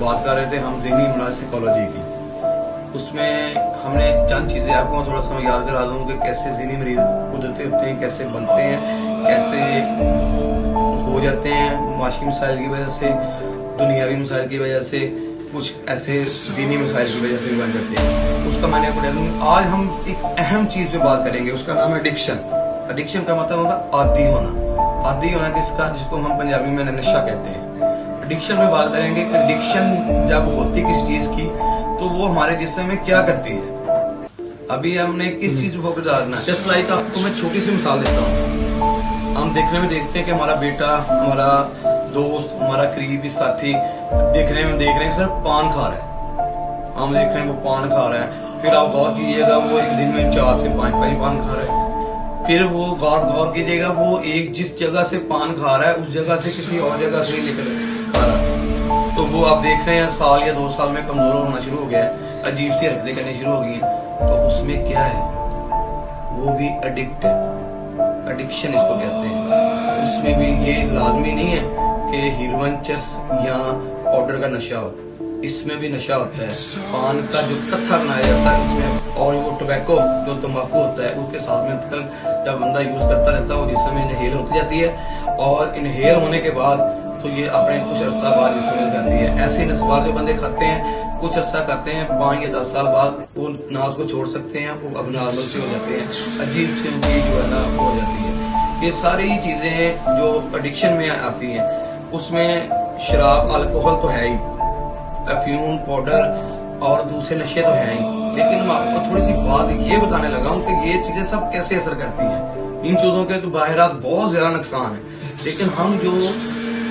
बात कर रहे थे हम ज़हनी अमराज साइकोलॉजी की। उसमें हमने चंद चीज़ें आपको मैं थोड़ा सा मैं याद करा दूँ कि कैसे ज़हनी मरीज गुजरते होते हैं, कैसे बनते हैं, कैसे हो जाते हैं माशी मसाइल की वजह से, दुनियावी मसाइल की वजह से, कुछ ऐसे दीनी मसाइल की वजह से भी बन जाते हैं। उसका मैंने आपको बता दूँ। आज हम एक अहम चीज़ पे बात करेंगे, उसका नाम है एडिक्शन। एडिक्शन का मतलब होगा आदी होना। आदी होना किसका? जिसको हम पंजाबी में नशा कहते हैं। एडिक्शन में बात करेंगे। एडिक्शन जब होती किस चीज़ की तो वो हमारे जिस्म में क्या करती है। अभी हमने किस चीज को फोकस डालना है। जस्ट लाइक आपको मैं छोटी सी मिसाल देता हूँ। हम देखने में देखते हैं कि हमारा बेटा, हमारा दोस्त, हमारा करीबी साथी देखने में देख रहे हैं सर पान खा रहा है। हम देख रहे हैं वो पान खा रहा है। फिर आप गौर कीजिएगा वो एक दिन में 4 से 5 पान खा रहा है। फिर वो गौर कीजिएगा वो एक जिस जगह से पान खा रहा है उस जगह से किसी और जगह से लेकर खा रहा है। तो वो आप देख रहे हैं साल या 2 साल में कमजोर होना शुरू हो गया है, अजीब सी हरकतें करनी शुरू हो गई हैं। तो उसमें क्या है? वो भी एडिक्ट है। एडिक्शन इसको कहते हैं। उसमें भी ये लाजमी नहीं है कि हीरोइन, चेस या पाउडर का नशा हो। इसमें भी नशा होता है। पान का जो कत्था बनाया जाता है उसमें, और वो टोबैको जो तम्बाकू होता है उसके साथ में जब बंदा यूज करता रहता है वो जिसमें इनहेल होती जाती है, और इनहेल होने के बाद तो ये अपने कुछ अर्सा बाद जिसमें मिल जाती है। ऐसे नस्वार जो बंदे खाते हैं कुछ अर्सा करते हैं, 5 या 10 साल बाद वो नाज को छोड़ सकते हैं, वो अब नॉर्मल से हो जाते हैं, अजीब से उनकी जो है ना हो जाती है। ये सारी चीजें जो एडिक्शन में आती हैं उसमें शराब, अल्कोहल तो है ही, अफ्यूम, पाउडर और दूसरे नशे तो हैं ही। लेकिन मैं आपको थोड़ी सी बात ये बताने लगा हूँ कि ये चीजें सब कैसे असर करती हैं। इन चीजों के तो बाहरात बहुत ज्यादा नुकसान है। लेकिन हम जो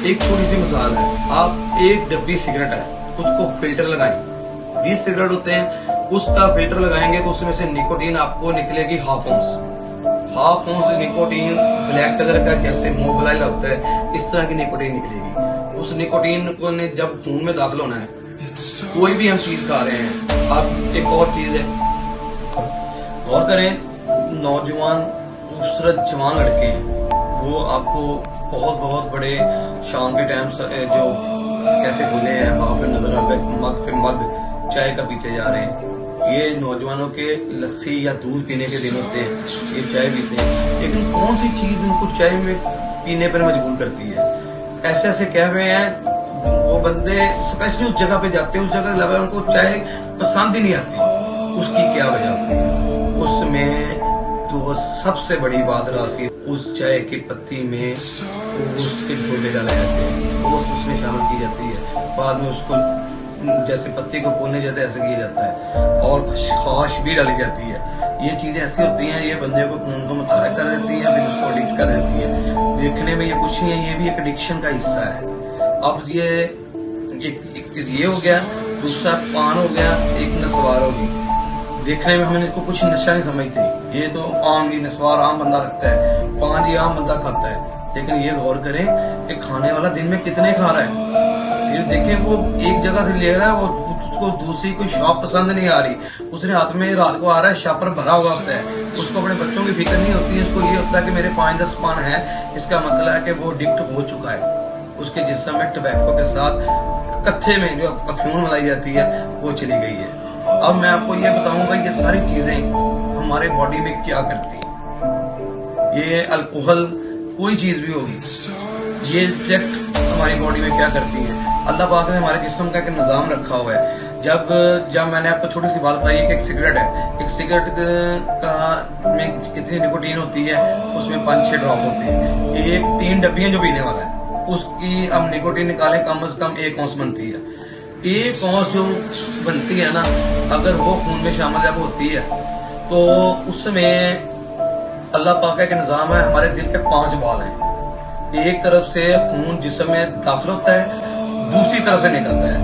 एक छोटी सी मिसाल है, आप एक डब्बी सिगरेट है उसको फिल्टर लगाएं। 20 सिगरेट होते हैं, उसका फिल्टर लगाएंगे तो उसमें से निकोटीन आपको निकलेगी हाफ ऑन्स निकोटीन, ब्लैक कलर का जैसे मोबाइल होता है इस तरह की निकोटीन निकलेगी। उस निकोटीन को ने जब खून में दाखिल होना है, कोई भी हम चीज खा रहे हैं। अब एक और चीज है, गौर करें, नौजवान खूबसूरत जवान लड़के हैं, वो आपको बहुत बड़े शाम के टाइम जो कैफे खुले हैं वहां पे नजर आ गए, मग चाय का पीछे जा रहे हैं। ये नौजवानों के लस्सी या दूध पीने के दिन होते हैं, ये चाय पीते हैं। लेकिन कौन सी चीज उनको चाय में पीने पर मजबूर करती है? ऐसे कैफे हैं, वो बंदे स्पेशली उस जगह पे जाते हैं, उस जगह के अलावा उनको चाय पसंद ही नहीं आती। उसकी क्या वजह होती है? उसमें तो सबसे बड़ी बात रात की, उस चाय की पत्ती में उसके ढोले डाले जाते हैं, वो उसमें शामिल की जाती है। बाद में उसको जैसे पत्ती को पोलने जाते ऐसे किया जाता है, और खाश भी डाली जाती है। ये चीजें ऐसी होती हैं, ये बंदे को खून को मुतारक कर देती है, फिर उसको एडिक्ट कर देती है। देखने में ये कुछ नहीं है, ये भी एक एडिक्शन का हिस्सा है। अब ये हो गया, दूसरा पान हो गया, एक नस्वार होगी। देखने में हमें इसको कुछ नशा नहीं समझते, ये तो आम ही नस्वार आम बंदा रखता है, पान ये आम बंदा खाता है। लेकिन ये गौर करें कि खाने वाला दिन में कितने खा रहा है। फिर देखें वो एक जगह से ले रहा है, वो उसको दूसरी कोई शॉप पसंद नहीं आ रही, उसने हाथ में रात को आ रहा है, शॉपर भरा हुआ होता है, उसको अपने बच्चों की फिक्र नहीं होती है। उसको ये होता है कि मेरे 5-10 पान है, इसका मतलब है कि वो एडिक्ट हो चुका है। उसके जिस्म में टबैको के साथ कत्थे में जो अफ्यूम मिलाई जाती है वो चली गई है। अब मैं आपको ये बताऊंगा ये सारी चीजें हमारे बॉडी में क्या करती है। ये अल्कोहल कोई चीज भी होगी, ये डायरेक्ट हमारी बॉडी में क्या करती है। अल्लाह पाक ने हमारे जिस्म का एक निजाम रखा हुआ है। जब मैंने आपको छोटी सी बात बताई कि एक सिगरेट है, एक सिगरेट का में कितनी निकोटीन होती है, उसमें 5-6 ड्रॉप होते हैं। ये 3 डब्बियां जो पीने वाला है उसकी हम निकोटीन निकालें कम से कम 1 औंस बनती है। 1 औंस जो बनती है ना, अगर वो खून में शामिल जब होती है तो उसमें अल्लाह पाक का एक निजाम है। हमारे दिल के 5 बाल हैं, एक तरफ से खून जिस्म में दाखिल होता है, दूसरी तरफ से निकलता है।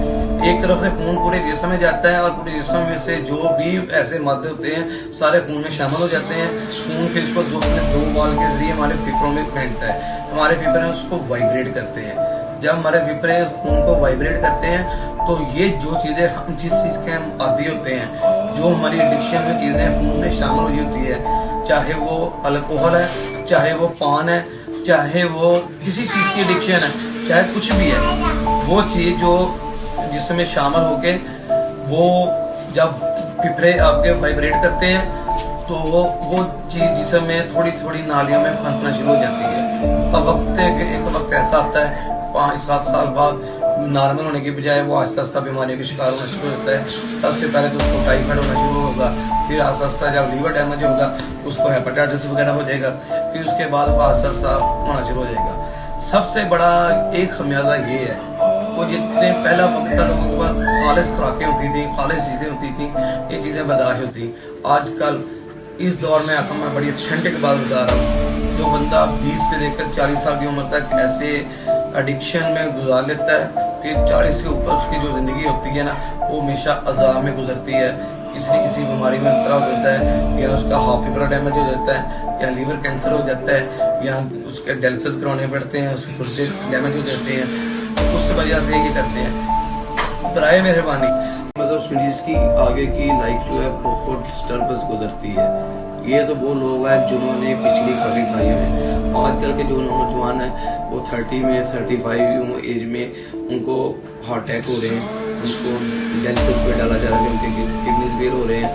एक तरफ से खून पूरे जिस्म में जाता है और पूरे जिस्म में से जो भी ऐसे मादे होते हैं सारे खून में शामिल हो जाते हैं। खून फिर इसको 2 बाल के जरिए हमारे फेफड़ों में फेंकता है, हमारे फेफड़े उसको वाइब्रेट करते हैं। जब हमारे फेफड़े खून को वाइब्रेट करते हैं तो ये जो चीजें हम जिस चीज के हम आदी होते हैं, जो हमारी एडिक्शन में चीजें खून में शामिल हुई होती है, चाहे वो अल्कोहल है, चाहे वो पान है, चाहे वो किसी चीज की एडिक्शन है, चाहे कुछ भी है, वो चीज जो जिस्म में शामिल होके वो जब फेफड़े आपके वाइब्रेट करते हैं तो वो चीज जिस्म में थोड़ी थोड़ी नालियों में फंसना शुरू हो जाती है। तब एक वक्त ऐसा आता है 5-7 साल बाद नॉर्मल होने के बजाय वो आस्ता आस्ता बीमारियों का शिकार होना शुरू होता है। सबसे पहले तो उसको टाइफाइड होना शुरू होगा, फिर आस्ता आस्ता जब लीवर डैमेज होगा उसको हेपेटाइटिस वगैरह हो जाएगा, फिर उसके बाद वो आस्ता आस्ता होना शुरू हो जाएगा। सबसे बड़ा एक खमियाजा ये है, वो जितने पहला वक्त लोगों के पास खालिस खुराकें होती थी, खालिस चीजें होती थी, ये चीजें बर्दाश्त होती। आजकल इस दौर में आकर मैं बड़ी ऑथेंटिक बात बता रहा हूँ, जो बंदा 20 से लेकर 40 साल की उम्र तक ऐसे एडिक्शन में गुजार लेता है, फिर 40 के ऊपर उसकी जो जिंदगी होती है ना वो हमेशा अजाब में गुजरती है। किसी बीमारी में मुबतला हो जाता है, या उसका हार्ट फेफड़ा डैमेज हो जाता है, या लीवर कैंसर हो जाता है, या उसके डायलिसिस करवाने पड़ते हैं, उसके गुर्दे डैमेज हो जाते हैं। तो उस वजह से ये करते हैं। बराए मेहरबानी मतलब मरीज की आगे की लाइफ जो है बहुत डिस्टर्बेंस गुजरती है। ये तो वो लोग हैं जिन्होंने पिछली खुराकें खाई हैं। आजकल के जो नौजवान हैं वो 30 में 35 एज में उनको हार्ट अटैक हो रहे हैं, उनको डायलिसिस पे डाला जा रहा है, उनके किडनी फेल हो रहे हैं।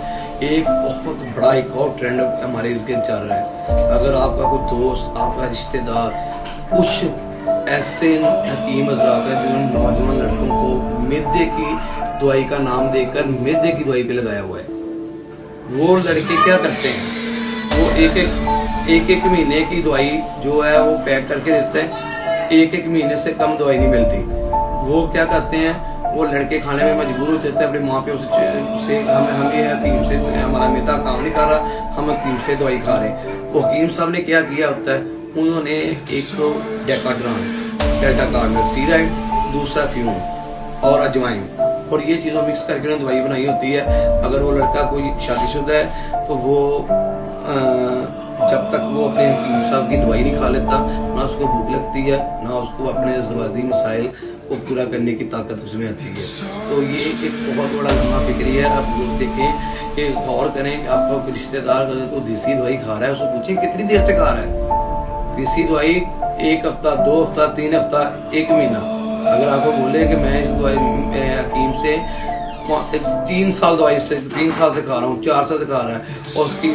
एक बहुत बड़ा एक और ट्रेंड हमारे इर्द गिर्द चल रहा है। अगर आपका कोई दोस्त, आपका रिश्तेदार कुछ ऐसे हकीम हजरात है जिन्होंने नौजवान लड़कों को मिर्दे की दवाई का नाम देकर मिर्दे की दवाई पे लगाया हुआ है, वो लड़के क्या करते हैं, वो एक महीने की दवाई जो है वो पैक करके देते हैं। एक महीने से कम दवाई नहीं मिलती। वो क्या करते हैं, वो लड़के खाने में मजबूर हो जाते हैं अपने माँ पे उससे हम ये हकीम से हमारा मिता काम नहीं कर रहा, हम हकीम से दवाई खा रहे हैं। वो हकीम साहब ने क्या किया होता है, उन्होंने एक तो डेकाड्रॉन, डेल्टाकार्ड स्टीराइड, दूसरा फ्यूम और अजवाइन और ये चीजों मिक्स करके उन्होंने दवाई बनाई होती है। अगर वो लड़का कोई शादीशुदा है तो वो जब तक वो अपने हकीम साहब की दवाई नहीं खा लेता, ना उसको भूख लगती है, ना उसको अपने ज़वाजी मसाइल को पूरा करने की ताकत उसमें आती है। तो ये एक बहुत बड़ा लम्हा फिक्री है। आप लोग देखें कि गौर करें कि आपका कोई रिश्तेदार अगर कोई देसी दवाई खा रहा है, उसको पूछें कितनी देर से खा रहा है। देसी दवाई 1 हफ्ता, 2 हफ्ता, 3 हफ्ता, 1 महीना। अगर आपको बोले कि मैं इस दवाई हकीम से 3 साल दवाई से 3 साल से खा रहा हूँ, 4 साल से खा रहा है और उसकी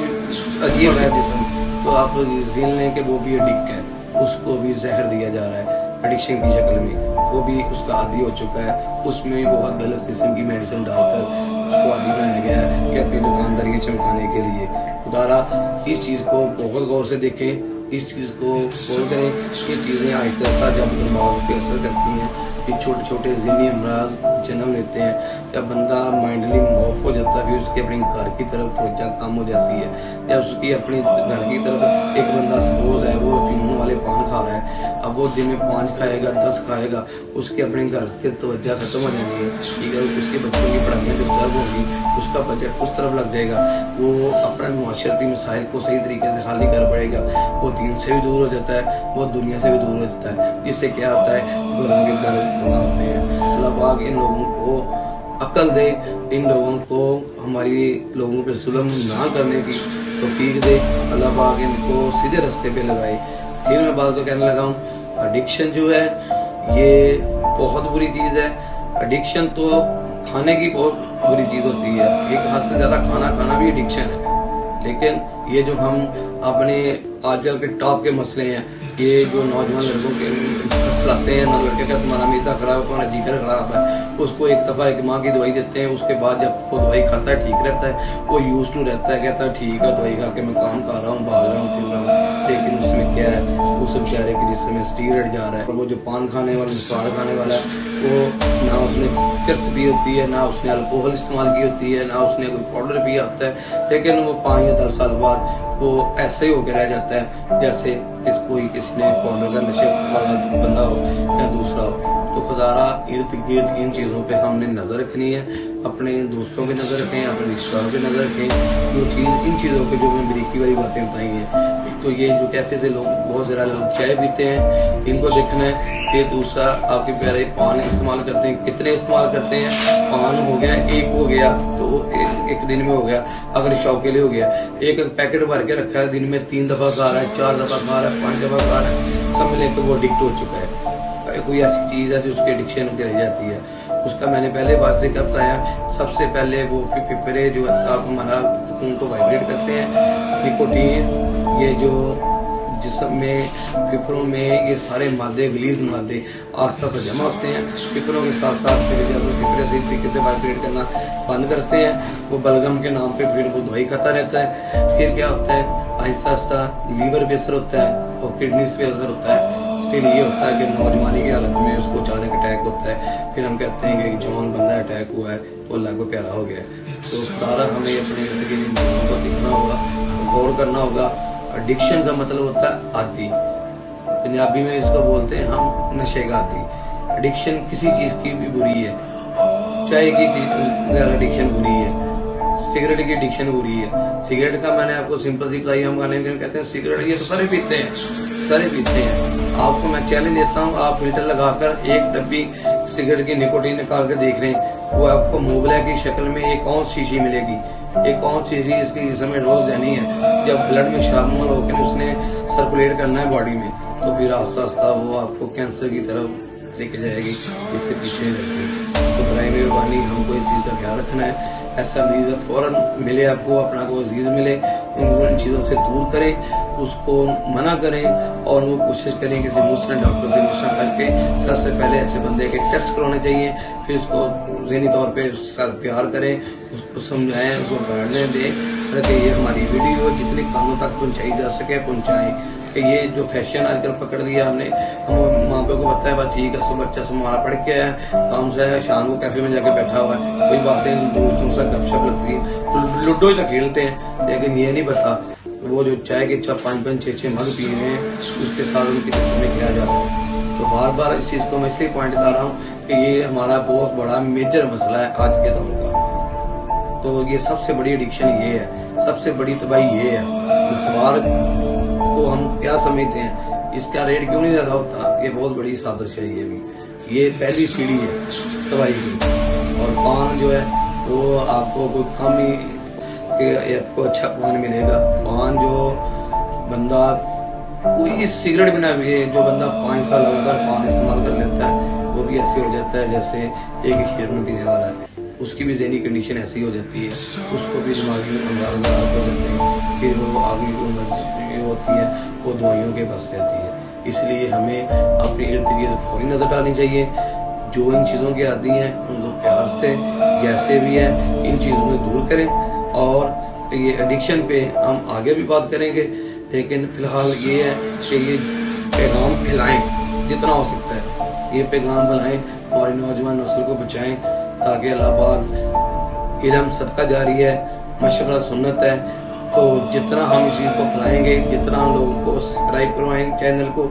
अजीब है जिसम, तो आप झेल लें कि वो भी एडिक्ट है, उसको भी जहर दिया जा रहा है एडिक्शन की शक्ल में, वो भी उसका आदी हो चुका है। उसमें बहुत गलत किस्म की मेडिसिन डालकर उसको आदी बनाया गया है कि अपनी दुकानदारी चमकाने के लिए। खुदारा इस चीज़ को बहुत गौर से देखें, इस चीज़ को गौर करें। ये चीज़ें आहिस्ता आहिस्ता जब दिमाग पे असर करती हैं, ये छोटे छोटे ज़हनी अमराज जन्म लेते हैं। जब बंदा माइंडली ऑफ हो जाता है, फिर उसकी अपनी घर की तरफ तवज्जो कम हो जाती है। या उसकी अपनी घर की तरफ एक बंदा सपोज है वो अफीम वाले पान खा रहा है, अब वो दिन में 5 खाएगा, 10 खाएगा, उसके अपने घर के तवज्जो खत्म हो जाएंगे, ठीक है, उसके बच्चों की पढ़ाइयाँ डिस्टर्ब होगी, उसका बजट उस तरफ लग जाएगा, वो अपने मुआशरती मसाइल को सही तरीके से हल नहीं कर पाएगा, वो दीन से भी दूर हो जाता है, वो दुनिया से भी दूर हो जाता है। इससे क्या होता है, गुनाह के घर बनाते हैं। अल्लाह पाक इन लोगों को अकल दे, इन लोगों को हमारी लोगों पे जुल्म ना करने की तौफीक दे। अल्लाह पाक इनको सीधे रास्ते पे लगाए। फिर मैं बात तो कहने लगा हूँ, एडिक्शन जो है ये बहुत बुरी चीज़ है। एडिक्शन तो खाने की बहुत बुरी चीज़ होती है, एक हद से ज़्यादा खाना भी एडिक्शन है। लेकिन ये जो हम अपने आजकल के टॉप के मसले हैं, ये जो नौजवान लड़कों के फसलाते हैं ना, लड़के का तुम्हारा मीता खराब है, तुम्हारा जिगर खराब है, उसको एक दफ़ा एक माँ की दवाई देते हैं, उसके बाद जब वो दवाई खाता है ठीक रहता है, वो यूज टू रहता है, कहता है ठीक है दवाई खा के मैं काम कर रहा हूँ, भाग रहा हूँ, फिर रहा हूँ। लेकिन उसमें क्या है, उस बेचारे के जिसमें स्टीरॉइड जा रहा है, और वो जो पान खाने वाला, मिसाल खाने वाला है, वो ना उसने चिर्स पी होती है, ना उसने अल्कोहल इस्तेमाल की होती है, ना उसने कोई पाउडर पिया होता है, लेकिन वो 5 या 10 साल बाद वो ऐसे ही होकर रह जाता है जैसे किसी ने पाउडर का नशे वाला बंदा हो या दूसरा हो। तो खुदारा इर्द गिर्द इन चीज़ों पे हमने नज़र रखनी है, अपने दोस्तों पे नज़र रखें, अपने रिश्तेदारों पे नज़र रखें। जो चीज़ इन चीज़ों पे जो मैंने बरीकी वाली बातें बताई हैं, तो ये जो कैफे से लोग बहुत ज़्यादा लोग चाय पीते हैं, इनको देखना है। फिर दूसरा आपके प्यारे पान इस्तेमाल करते हैं, कितने इस्तेमाल करते हैं। पान हो गया, एक हो गया तो एक दिन में हो गया, अगर शौक के लिए हो गया, एक पैकेट भर के रखा है, दिन में 3 दफ़ा खा रहा है, 4 दफ़ा खा रहा है, 5 दफ़ा खा रहा है, सब मिले तो वो एडिक्ट हो चुका है। कोई ऐसी चीज है जो उसकी एडिक्शन रह जाती है, उसका मैंने पहले बात से क्या बताया। सबसे पहले वो पिपरे जो आप हमारा खून को वाइब्रेट करते हैं, निकोटीन, ये जो जिस्म में पिपरों में ये सारे मादे, गलीज मादे आस्ता से जमा होते हैं। पिपरों के साथ साथ फिर जब पिपरे से तरीके से वाइब्रेट करना बंद करते हैं, वो बलगम के नाम पे फिर वो दवाई खाता रहता है। फिर क्या होता है, आहिस्ता आहिस्ता लीवर पे असर होता है और किडनीज पे असर होता है। फिर ये होता है कि नौजवानी की हालत में उसको अचानक अटैक होता है। फिर हम कहते हैं कि एक जवान बंदा अटैक हुआ है तो अल्लाह को प्यारा हो गया। तो सारा हमें अपने इर्द गिर्द को देखना होगा, गौर करना होगा। एडिक्शन का मतलब होता है आदी, पंजाबी में इसको बोलते हैं हम नशे का आदी। एडिक्शन किसी चीज की भी बुरी है, चाय की एडिक्शन बुरी है, सिगरेट की एडिक्शन बुरी है। सिगरेट का मैंने आपको सिंपल सी बताई, हम गाने में कहते हैं सिगरेट, ये तो सारे पीते हैं, सारे पीते हैं। आपको मैं चैलेंज देता हूँ, आप फिल्टर लगाकर एक डब्बी सिगरेट की निकोटीन निकाल के देख रहे हैं, वो आपको मोबला की शक्ल में एक औंस शीशी मिलेगी। एक औंस शीशी इसकी जिसमें रोज देनी है। जब ब्लड में शामिल होकर उसने सर्कुलेट करना है बॉडी में, तो फिर आस्ता आस्ता वो आपको कैंसर की तरफ लेके जाएगी, जिससे पीछे लगेगी। तो बराए मेहरबानी हमको इस चीज का ख्याल रखना है। ऐसा मरीज फौरन मिले आपको, अपना को अजीज मिले, उन चीजों से दूर करें, उसको मना करें और वो कोशिश करें किसी दूसरे डॉक्टर से मशवरा करके। सबसे पहले ऐसे बंदे के टेस्ट करवाने चाहिए, फिर उसको ज़हनी तौर पे उसका प्यार करें, उसको समझाएं, उसको गाइडलाइन दें कि ये हमारी वीडियो जितने कानों तक पहुंचाई जा सके पहुंचाएं। कि ये जो फैशन आजकल पकड़ लिया हमने, हम माँ बाप को पता है, बस ठीक है, सब बच्चा हमारा पढ़ के आया, काम से है, शाम को कैफे में जाके बैठा हुआ है, कोई बातें दोस्तों से गपशप लगती है, तो लूडो ही तो खेलते हैं। लेकिन ये नहीं पता वो जो चाय के 5-5 6-6 मग पी रहे हैं, उसके साथ उनकी समय किया जा रहा है। तो बार बार इस चीज को मैं इसलिए पॉइंट कर रहा हूँ कि ये हमारा बहुत बड़ा मेजर मसला है आज के दौर का। तो ये सबसे बड़ी एडिक्शन ये है, सबसे बड़ी तबाही ये है। तो सवाल को हम क्या समझते हैं, इसका रेट क्यों नहीं ज्यादा होता, ये बहुत बड़ी साजिश है। ये भी ये पहली सीढ़ी है तबाही की। और पान जो है वो आपको कोई कम ही कि आपको अच्छा पान मिलेगा। पान जो बंदा कोई सिगरेट बिना भी, जो बंदा 5 साल लगातार पान इस्तेमाल कर लेता है, वो भी ऐसे हो जाता है जैसे एक हिरन पीने वाला है। उसकी भी ज़हनी कंडीशन ऐसी हो जाती है, उसको भी दिमागी अमराज हो जाते हैं। फिर वो आगे जो होती है वो दवाइयों के बस रहती है। इसलिए हमें अपने इर्द गिर्द फौरी नजर डालनी चाहिए। जो इन चीज़ों के आदी हैं उनको प्यार से जैसे भी है इन चीज़ों में दूर करें। और ये एडिक्शन पे हम आगे भी बात करेंगे, लेकिन फिलहाल ये है कि ये पैगाम फैलाएं जितना हो सकता है, ये पैगाम फैलाएं, हमारी नौजवान नस्ल को बचाएं, ताकि अल्लाह पाक इल्म सदका जारी है, मशवरा सुन्नत है। तो जितना हम इस चीज़ को फैलाएंगे, जितना हम लोगों को सब्सक्राइब करवाएं चैनल को,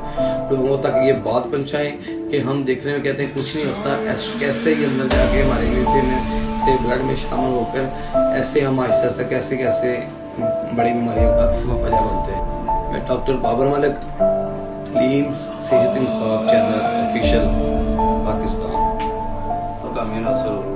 लोगों तक ये बात पहुँचाएं कि हम देखने में कहते हैं कुछ नहीं होता, ऐसे कैसे ये अंदर जाके हमारे मिलते में से ब्लड में शामिल होकर ऐसे हम आहिस्ता आहिस्ता कैसे कैसे बड़ी बीमारियों का वजह बनते हैं। मैं डॉक्टर बाबर मलिक, तलीम सेहत इंसाफ चैनल ऑफिशियल पाकिस्तान, तो का मेरा सर